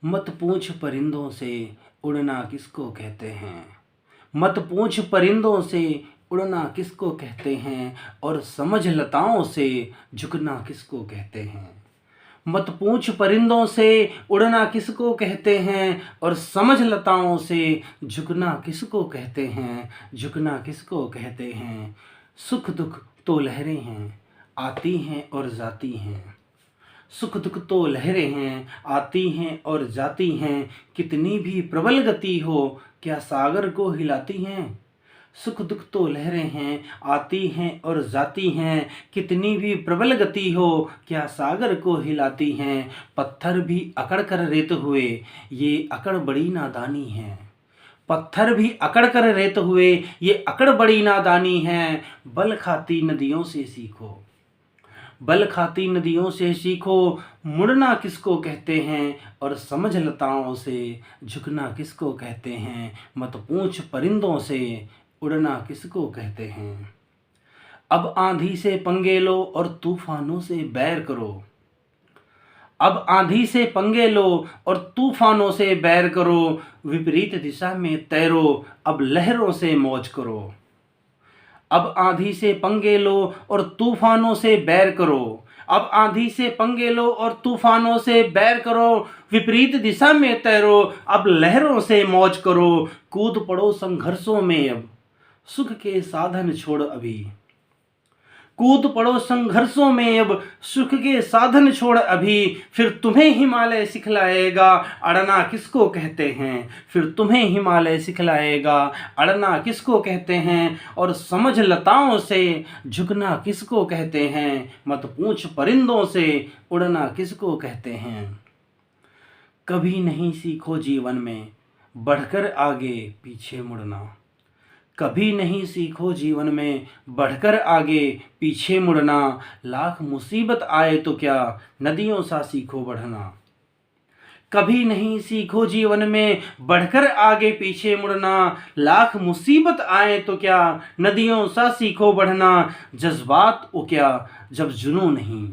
मत पूछ परिंदों से उड़ना किसको कहते हैं। मत पूछ परिंदों से उड़ना किसको कहते हैं, और समझ लताओं से झुकना किसको कहते हैं। मत पूछ परिंदों से उड़ना किसको कहते हैं, और समझ लताओं से झुकना किसको कहते हैं। झुकना किसको कहते हैं। सुख दुख तो लहरें हैं, आती हैं और जाती हैं। सुख दुख तो लहरें हैं, आती हैं और जाती हैं। कितनी भी प्रबल गति हो, क्या सागर को हिलाती हैं। सुख दुख तो लहरें हैं, आती हैं और जाती हैं। कितनी भी प्रबल गति हो, क्या सागर को हिलाती हैं। पत्थर भी अकड़ कर रेत हुए, ये अकड़ बड़ी नादानी है। पत्थर भी अकड़ कर रेत हुए, ये अकड़ बड़ी नादानी है। बल खाती नदियों से सीखो, बल खाती नदियों से सीखो। मुड़ना किसको कहते हैं, और समझ लताओं से झुकना किसको कहते हैं। मत पूछ परिंदों से उड़ना किसको कहते हैं। अब आंधी से पंगे लो और तूफानों से बैर करो। अब आंधी से पंगे लो और तूफानों से बैर करो। विपरीत दिशा में तैरो, अब लहरों से मौज करो। अब आंधी से पंगे लो और तूफानों से बैर करो। अब आंधी से पंगे लो और तूफानों से बैर करो। विपरीत दिशा में तैरो, अब लहरों से मौज करो। कूद पड़ो संघर्षों में अब, सुख के साधन छोड़ अभी। कूद पड़ो संघर्षों में अब, सुख के साधन छोड़ अभी। फिर तुम्हें हिमालय सिखलाएगा, अड़ना किसको कहते हैं। फिर तुम्हें हिमालय सिखलाएगा, अड़ना किसको कहते हैं। और समझ लताओं से झुकना किसको कहते हैं। मत पूछ परिंदों से उड़ना किसको कहते हैं। कभी नहीं सीखो जीवन में बढ़कर आगे पीछे मुड़ना। कभी नहीं सीखो जीवन में बढ़कर आगे पीछे मुड़ना। लाख मुसीबत आए तो क्या, नदियों सा सीखो बढ़ना। कभी नहीं सीखो जीवन में बढ़कर आगे पीछे मुड़ना। लाख मुसीबत आए तो क्या, नदियों सा सीखो बढ़ना। जज्बात वो क्या जब जुनून नहीं,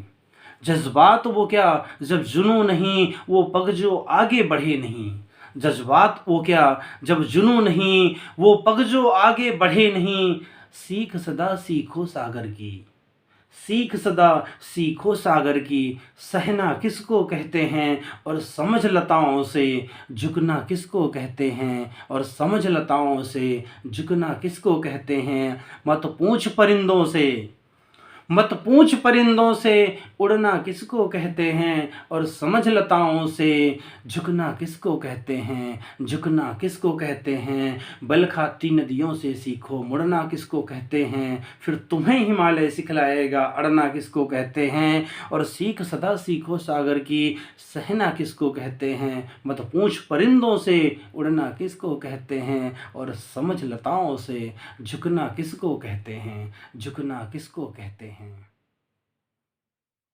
जज्बात वो क्या जब जुनून नहीं। वो पग जो आगे बढ़े नहीं। जज्बात वो क्या जब जुनून नहीं, वो पग जो आगे बढ़े नहीं। सीख सदा सीखो सागर की, सीख सदा सीखो सागर की। सहना किसको कहते हैं, और समझ लताओं से झुकना किसको कहते हैं। और समझ लताओं से झुकना किसको कहते हैं। मत पूछ परिंदों से, मत पूछ परिंदों से उड़ना किसको कहते हैं। और समझ लताओं से झुकना किसको कहते हैं। झुकना किसको कहते हैं। बल खाती नदियों से सीखो, मुड़ना किसको कहते हैं। फिर तुम्हें हिमालय सिखलाएगा, अड़ना किसको कहते हैं। और सीख सदा सीखो सागर की, सहना किसको कहते हैं। मत पूछ परिंदों से उड़ना किसको कहते हैं। और समझ लताओं से झुकना किसको कहते हैं। झुकना किसको कहते हैं।